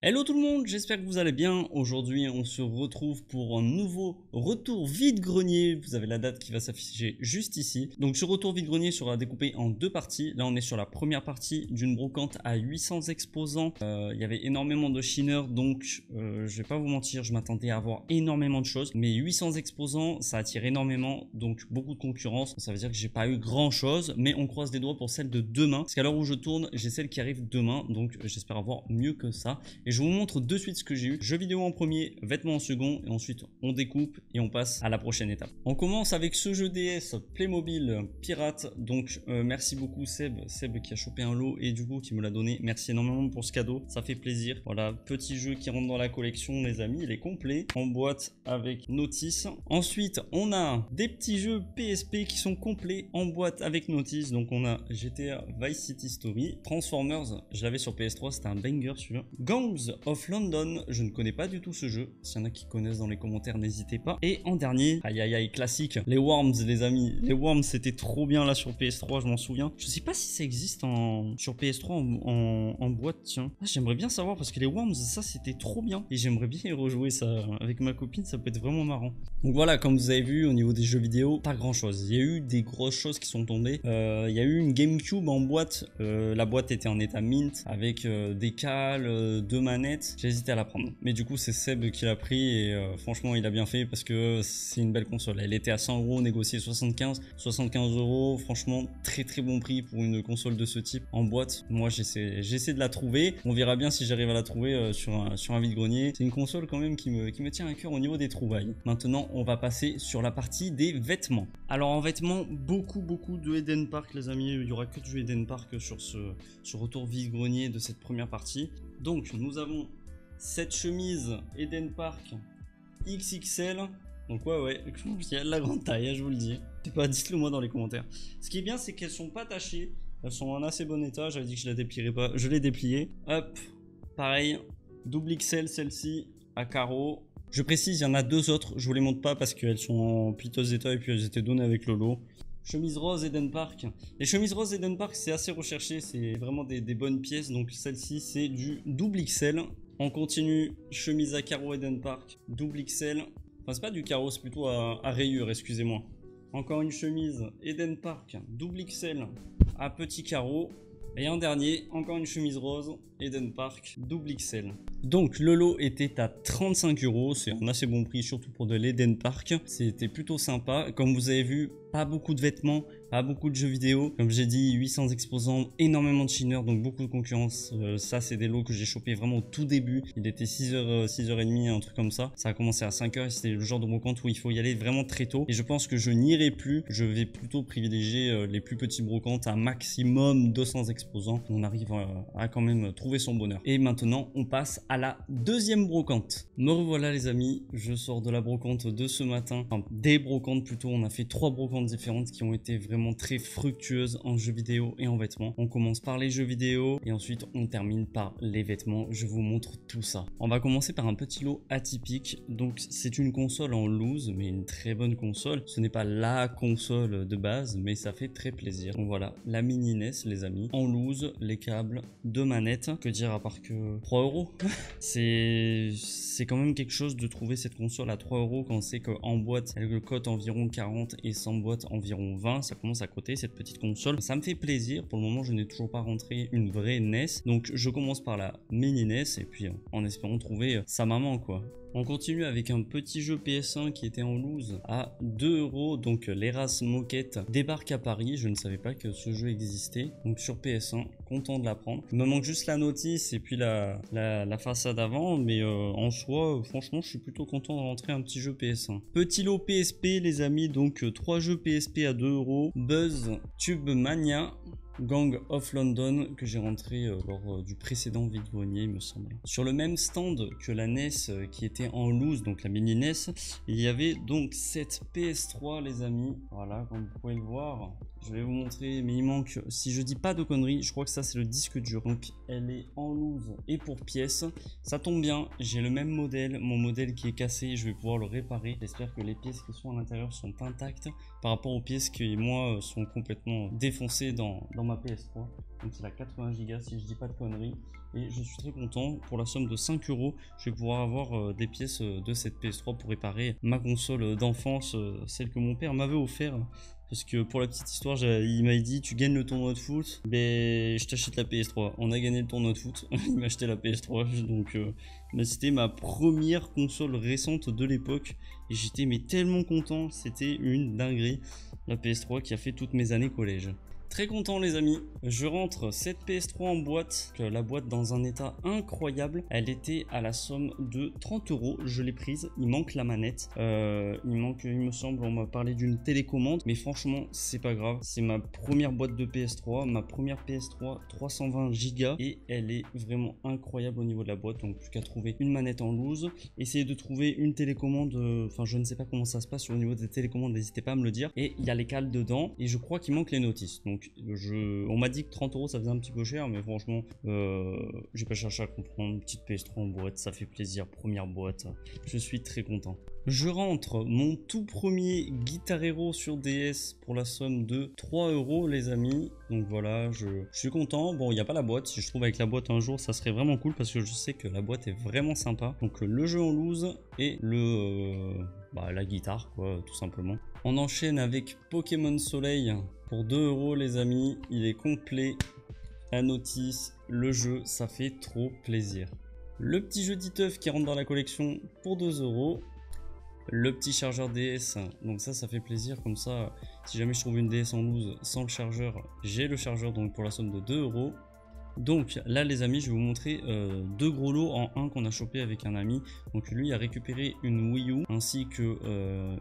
Hello tout le monde, j'espère que vous allez bien. Aujourd'hui, on se retrouve pour un nouveau retour vide-grenier. Vous avez la date qui va s'afficher juste ici. Donc ce retour vide-grenier sera découpé en deux parties. Là, on est sur la première partie d'une brocante à 800 exposants. Il y avait énormément de shiners, donc je vais pas vous mentir, je m'attendais à avoir énormément de choses. Mais 800 exposants, ça attire énormément, donc beaucoup de concurrence. Ça veut dire que j'ai pas eu grand-chose, mais on croise des doigts pour celle de demain. Parce qu'à l'heure où je tourne, j'ai celle qui arrive demain, donc j'espère avoir mieux que ça. Et je vous montre de suite ce que j'ai eu. Jeux vidéo en premier, vêtements en second, et ensuite on découpe et on passe à la prochaine étape. On commence avec ce jeu DS Playmobil Pirate. Donc merci beaucoup Seb qui a chopé un lot et du coup qui me l'a donné. Merci énormément pour ce cadeau, ça fait plaisir. Voilà, petit jeu qui rentre dans la collection les amis, il est complet, en boîte avec notice. Ensuite on a des petits jeux PSP qui sont complets en boîte avec notice. Donc on a GTA Vice City Story, Transformers, je l'avais sur PS3, c'était un banger celui-là. Gangs of London, je ne connais pas du tout ce jeu. S'il y en a qui connaissent dans les commentaires, n'hésitez pas. Et en dernier, aïe classique, les Worms les amis. Les Worms c'était trop bien là sur PS3, je m'en souviens. Je sais pas si ça existe sur PS3 en boîte, tiens. Ah, j'aimerais bien savoir parce que les Worms, ça c'était trop bien. Et j'aimerais bien y rejouer ça avec ma copine, ça peut être vraiment marrant. Donc voilà, comme vous avez vu, au niveau des jeux vidéo, pas grand chose. Il y a eu des grosses choses qui sont tombées. Il y a eu une GameCube en boîte. La boîte était en état mint avec des cales, deux manettes. J'ai hésité à la prendre. Mais du coup, c'est Seb qui l'a pris et franchement, il a bien fait parce que c'est une belle console. Elle était à 100 €, négociée 75 €. Franchement, très bon prix pour une console de ce type en boîte. Moi, j'essaie de la trouver. On verra bien si j'arrive à la trouver sur un vide-grenier. C'est une console quand même qui me tient à cœur au niveau des trouvailles. Maintenant, on va passer sur la partie des vêtements. Alors en vêtements, beaucoup de Eden Park les amis. Il y aura que du Eden Park sur ce retour vide-grenier de cette première partie. Donc nous avons cette chemise Eden Park XXL. Donc ouais, il y a de la grande taille, hein, je vous le dis. Je sais pas, dites-le moi dans les commentaires. Ce qui est bien, c'est qu'elles sont pas tachées. Elles sont en assez bon état. J'avais dit que je la déplierais pas. Je l'ai dépliée. Hop, pareil. Double XL celle-ci à carreaux. Je précise, il y en a deux autres. Je vous les montre pas parce qu'elles sont en piteux état et puis elles étaient données avec le lot. Chemise rose Eden Park. Les chemises rose Eden Park, c'est assez recherché. C'est vraiment des bonnes pièces. Donc celle-ci, c'est du double XL. On continue. Chemise à carreaux Eden Park. Double XL. Enfin, c'est pas du carreau, c'est plutôt à rayures, excusez-moi. Encore une chemise Eden Park. Double XL à petits carreaux. Et en dernier, encore une chemise rose Eden Park double XL. Donc le lot était à 35 €, c'est un assez bon prix surtout pour de l'Eden Park. C'était plutôt sympa, comme vous avez vu, pas beaucoup de vêtements, pas beaucoup de jeux vidéo. Comme j'ai dit, 800 exposants, énormément de shiners, donc beaucoup de concurrence. Ça c'est des lots que j'ai chopé vraiment au tout début. Il était 6h, 6h30, un truc comme ça. Ça a commencé à 5h et c'était le genre de brocante où il faut y aller vraiment très tôt. Et je pense que je n'irai plus, je vais plutôt privilégier les plus petits brocantes, un maximum 200 exposants. On arrive à quand même trouver son bonheur. Et maintenant, on passe à la deuxième brocante. Me revoilà les amis, je sors de la brocante de ce matin. Enfin, des brocantes plutôt, on a fait 3 brocantes différentes qui ont été vraiment très fructueuses en jeux vidéo et en vêtements. On commence par les jeux vidéo et ensuite on termine par les vêtements. Je vous montre tout ça. On va commencer par un petit lot atypique. Donc c'est une console en loose, mais une très bonne console. Ce n'est pas la console de base, mais ça fait très plaisir. Donc voilà, la mini NES les amis, en loose, les câbles, 2 manettes. Que dire à part que 3 €. C'est quand même quelque chose de trouver cette console à 3 € quand on sait qu'en boîte elle cote environ 40 et sans boîte environ 20. Ça commence à coter cette petite console. Ça me fait plaisir. Pour le moment, je n'ai toujours pas rentré une vraie NES. Donc je commence par la mini NES et puis en espérant trouver sa maman quoi. On continue avec un petit jeu PS1 qui était en loose à 2 €. Donc l'Eras Moquette débarque à Paris. Je ne savais pas que ce jeu existait. Donc sur PS1, content de l'apprendre. Il me manque juste la notice et puis la façade avant. Mais en soi, franchement, je suis plutôt content de rentrer un petit jeu PS1. Petit lot PSP les amis. Donc 3 jeux PSP à 2 €. Buzz, Tube Mania, Gang of London que j'ai rentré lors du précédent vide-grenier il me semble. Sur le même stand que la NES qui était en loose, donc la mini NES, il y avait donc cette PS3 les amis. Voilà, comme vous pouvez le voir. Je vais vous montrer, mais il manque, si je dis pas de conneries, je crois que ça c'est le disque dur. Donc elle est en loose et pour pièces. Ça tombe bien, j'ai le même modèle, mon modèle qui est cassé, je vais pouvoir le réparer. J'espère que les pièces qui sont à l'intérieur sont intactes par rapport aux pièces qui moi sont complètement défoncées dans ma ma PS3. Donc c'est la 80 Go si je dis pas de conneries. Et je suis très content. Pour la somme de 5 euros, je vais pouvoir avoir des pièces de cette PS3 pour réparer ma console d'enfance, celle que mon père m'avait offert. Parce que pour la petite histoire, il m'a dit tu gagnes le tournoi de foot, ben je t'achète la PS3. On a gagné le tournoi de foot, il m'a acheté la PS3. Donc c'était ma première console récente de l'époque. Et j'étais mais tellement content, c'était une dinguerie. La PS3 qui a fait toutes mes années collège. Très content les amis, je rentre cette PS3 en boîte, la boîte dans un état incroyable, elle était à la somme de 30 euros, je l'ai prise, il manque la manette, il me semble, on m'a parlé d'une télécommande, mais franchement c'est pas grave, c'est ma première boîte de PS3, ma première PS3 320 Go et elle est vraiment incroyable au niveau de la boîte, donc plus qu'à trouver une manette en loose, essayer de trouver une télécommande, enfin je ne sais pas comment ça se passe au niveau des télécommandes, n'hésitez pas à me le dire, et il y a les cales dedans, et je crois qu'il manque les notices, donc on m'a dit que 30 euros ça faisait un petit peu cher, mais franchement j'ai pas cherché à comprendre. Une petite PS3 en boîte, ça fait plaisir, première boîte, je suis très content. Je rentre mon tout premier Guitar Hero sur DS pour la somme de 3 euros les amis. Donc voilà, je suis content. Bon, il n'y a pas la boîte, si je trouve avec la boîte un jour ça serait vraiment cool parce que je sais que la boîte est vraiment sympa. Donc le jeu en loose et la guitare quoi, tout simplement. On enchaîne avec Pokémon Soleil pour 2 euros les amis, il est complet, la notice, le jeu, ça fait trop plaisir. Le petit jeu d'Iteuf qui rentre dans la collection pour 2 euros. Le petit chargeur DS, donc ça fait plaisir, comme ça si jamais je trouve une DS en loose sans le chargeur, j'ai le chargeur donc pour la somme de 2 euros. Donc là les amis, je vais vous montrer deux gros lots en un qu'on a chopé avec un ami. Donc lui a récupéré une Wii U ainsi que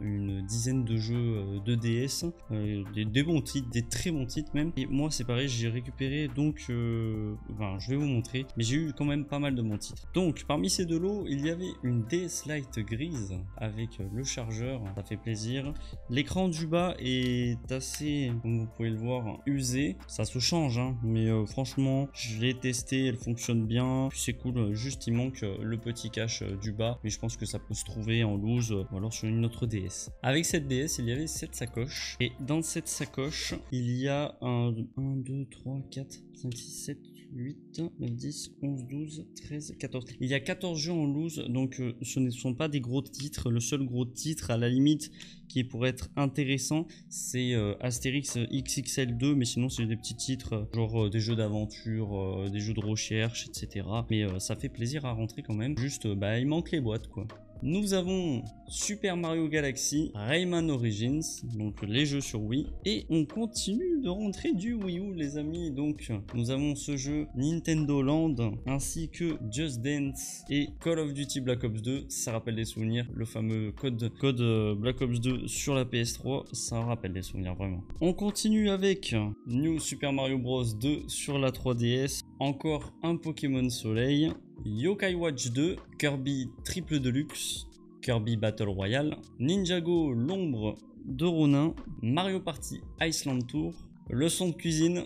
une dizaine de jeux de DS, des bons titres, des très bons titres même. Et moi c'est pareil, j'ai récupéré donc, je vais vous montrer, mais j'ai eu quand même pas mal de bons titres. Donc parmi ces deux lots, il y avait une DS Lite grise avec le chargeur, ça fait plaisir. L'écran du bas est assez, comme vous pouvez le voir, usé. Ça se change, hein, mais franchement, je l'ai testé, elle fonctionne bien, c'est cool, juste il manque le petit cache du bas, mais je pense que ça peut se trouver en loose ou alors sur une autre DS. Avec cette DS, il y avait cette sacoche, et dans cette sacoche, il y a 1, 2, 3, 4, 5, 6, 7, 8, 9, 10, 11, 12, 13, 14. Il y a 14 jeux en loose, donc ce ne sont pas des gros titres. Le seul gros titre à la limite qui pourrait être intéressant, c'est Astérix XXL 2, mais sinon c'est des petits titres genre des jeux d'aventure, des jeux de recherche, etc. Mais ça fait plaisir à rentrer quand même. Juste, il manque les boîtes quoi. Nous avons Super Mario Galaxy, Rayman Origins, donc les jeux sur Wii. Et on continue de rentrer du Wii U les amis. Donc nous avons ce jeu Nintendo Land, ainsi que Just Dance et Call of Duty Black Ops 2. Ça rappelle des souvenirs, le fameux code Black Ops 2 sur la PS3, ça rappelle des souvenirs vraiment. On continue avec New Super Mario Bros 2 sur la 3DS. Encore un Pokémon Soleil. Yokai Watch 2, Kirby Triple Deluxe, Kirby Battle Royale, Ninjago l'ombre de Ronin, Mario Party Iceland Tour, Leçon de cuisine,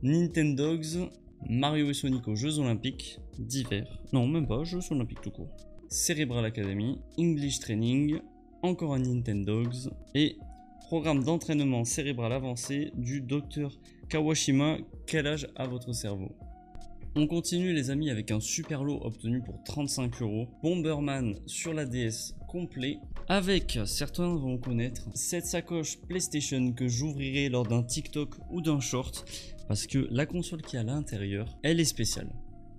Nintendogs, Mario et Sonic aux Jeux Olympiques d'hiver. Non, même pas, Jeux Olympiques tout court. Cerebral Academy, English Training, encore un Nintendogs et programme d'entraînement cérébral avancé du Dr Kawashima. Quel âge a votre cerveau? On continue les amis avec un super lot obtenu pour 35 euros. Bomberman sur la DS complet. Avec, certains vont connaître, cette sacoche PlayStation que j'ouvrirai lors d'un TikTok ou d'un short. Parce que la console qui est à l'intérieur, elle est spéciale.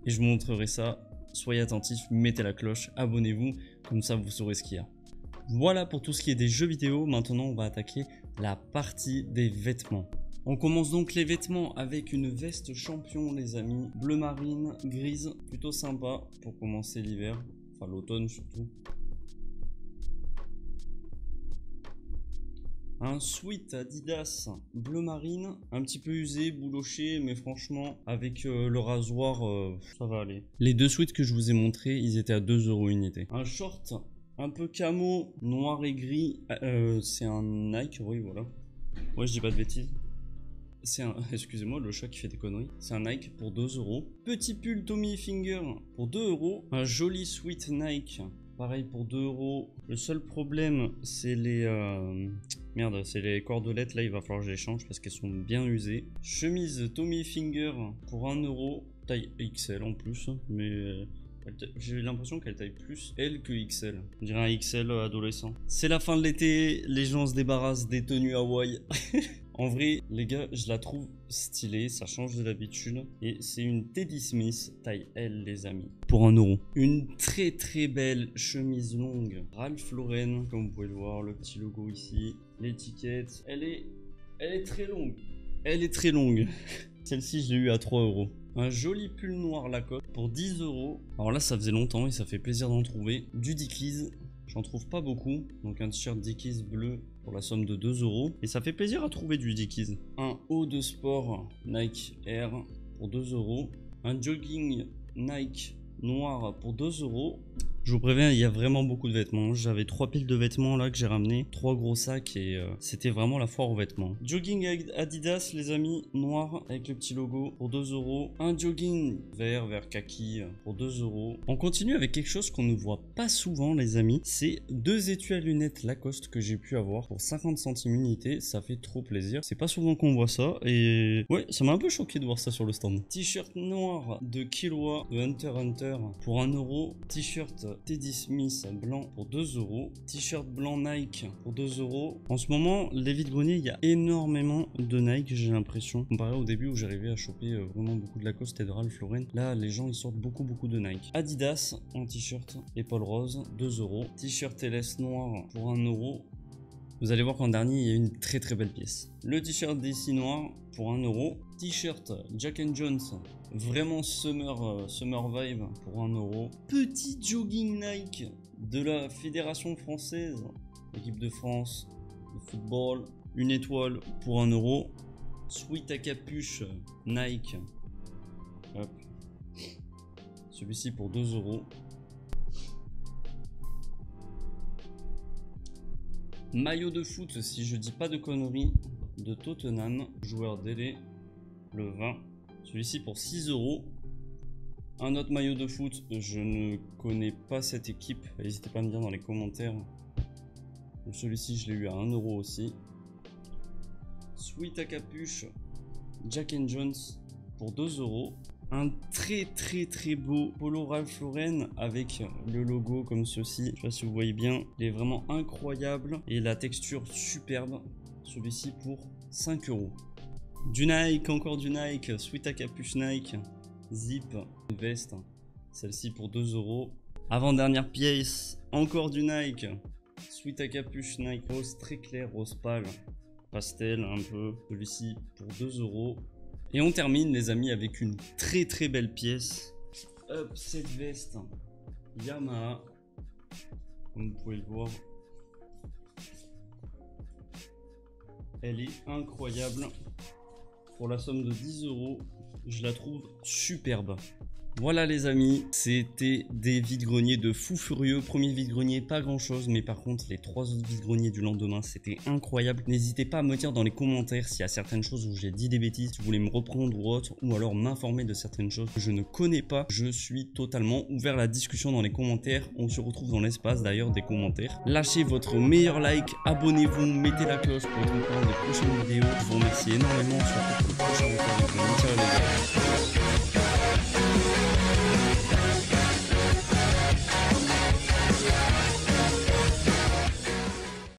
Et je vous montrerai ça. Soyez attentifs, mettez la cloche, abonnez-vous. Comme ça vous saurez ce qu'il y a. Voilà pour tout ce qui est des jeux vidéo. Maintenant on va attaquer la partie des vêtements. On commence donc les vêtements avec une veste champion les amis, bleu marine, grise, plutôt sympa pour commencer l'hiver, enfin l'automne surtout. Un sweat Adidas bleu marine, un petit peu usé, bouloché, mais franchement avec le rasoir ça va aller. Les deux sweats que je vous ai montrés, ils étaient à 2 € unité. Un short un peu camo, noir et gris, c'est un Nike, oui voilà. Ouais je dis pas de bêtises. C'est un, excusez-moi, le chat qui fait des conneries. C'est un Nike pour 2 €. Petit pull Tommy Hilfiger pour 2 €. Un joli sweat Nike, pareil pour 2 €. Le seul problème, c'est les Merde, c'est les cordelettes, là il va falloir que je les change parce qu'elles sont bien usées. Chemise Tommy Finger pour 1 €, taille XL en plus, mais j'ai l'impression qu'elle taille plus L que XL. On dirait un XL adolescent. C'est la fin de l'été, les gens se débarrassent des tenues Hawaï. En vrai, les gars, je la trouve stylée, ça change de d'habitude. Et c'est une Teddy Smith, taille L, les amis, pour 1 €. Une très très belle chemise longue Ralph Lauren, comme vous pouvez le voir, le petit logo ici, l'étiquette. Elle est très longue. Elle est très longue. Celle-ci, je l'ai eu à 3 €. Un joli pull noir Lacoste pour 10 €. Alors là, ça faisait longtemps et ça fait plaisir d'en trouver. Du Dickies. J'en trouve pas beaucoup, donc un t-shirt Dickies bleu pour la somme de 2 €. Et ça fait plaisir à trouver du Dickies. Un haut de sport Nike Air pour 2 €. Un jogging Nike noir pour 2 €. Je vous préviens, il y a vraiment beaucoup de vêtements. J'avais 3 piles de vêtements là que j'ai ramené, 3 gros sacs et c'était vraiment la foire aux vêtements. Jogging Adidas les amis, noir avec le petit logo pour 2 €. Un jogging vert kaki pour 2 €. On continue avec quelque chose qu'on ne voit pas souvent les amis. C'est 2 étuis à lunettes Lacoste que j'ai pu avoir pour 50 centimes unité. Ça fait trop plaisir. C'est pas souvent qu'on voit ça et ouais, ça m'a un peu choqué de voir ça sur le stand. T-shirt noir de Killua de Hunter x Hunter pour 1 €. T-shirt Teddy Smith blanc pour 2 €. T-shirt blanc Nike pour 2 €. En ce moment, les vides-greniers, il y a énormément de Nike, j'ai l'impression. Comparé au début où j'arrivais à choper vraiment beaucoup de Lacoste et de Ralph Lauren. Là, les gens, ils sortent beaucoup de Nike. Adidas en t-shirt épaule rose, 2 €. T-shirt LS noir pour 1 €. Vous allez voir qu'en dernier, il y a une très belle pièce. Le t-shirt DC noir pour 1 €. T-shirt Jack & Jones, vraiment summer vibe pour 1 €. Petit jogging Nike de la Fédération française, équipe de France de football, une étoile pour 1 €. Sweat à capuche Nike. Hop. Celui-ci pour 2 €. Maillot de foot, si je dis pas de conneries, de Tottenham, joueur délai, le 20. Celui-ci pour 6 €. Un autre maillot de foot, je ne connais pas cette équipe, n'hésitez pas à me dire dans les commentaires. Celui-ci, je l'ai eu à 1 € aussi. Sweat à capuche, Jack & Jones pour 2 €. Un très beau polo Ralph Lauren avec le logo comme ceci. Je sais pas si vous voyez bien. Il est vraiment incroyable et la texture superbe. Celui-ci pour 5 €. Du Nike, encore du Nike. Sweat à capuche Nike. Zip, une veste. Celle-ci pour 2 €. Avant-dernière pièce, encore du Nike. Sweat à capuche Nike rose très clair, rose pâle. Pastel un peu. Celui-ci pour 2 €. Et on termine les amis avec une très belle pièce. Hop, cette veste Yamaha, comme vous pouvez le voir, elle est incroyable. Pour la somme de 10 €, je la trouve superbe. Voilà les amis, c'était des vide-greniers de fou furieux. Premier vide-grenier, pas grand chose, mais par contre les 3 autres vide-greniers du lendemain, c'était incroyable. N'hésitez pas à me dire dans les commentaires s'il y a certaines choses où j'ai dit des bêtises, si vous voulez me reprendre ou autre, ou alors m'informer de certaines choses que je ne connais pas. Je suis totalement ouvert à la discussion dans les commentaires. On se retrouve dans l'espace d'ailleurs des commentaires. Lâchez votre meilleur like, abonnez-vous, mettez la cloche pour être au courant des prochaines vidéos. Je vous remercie énormément, surtout pour le prochain vidéo. Ciao les gars.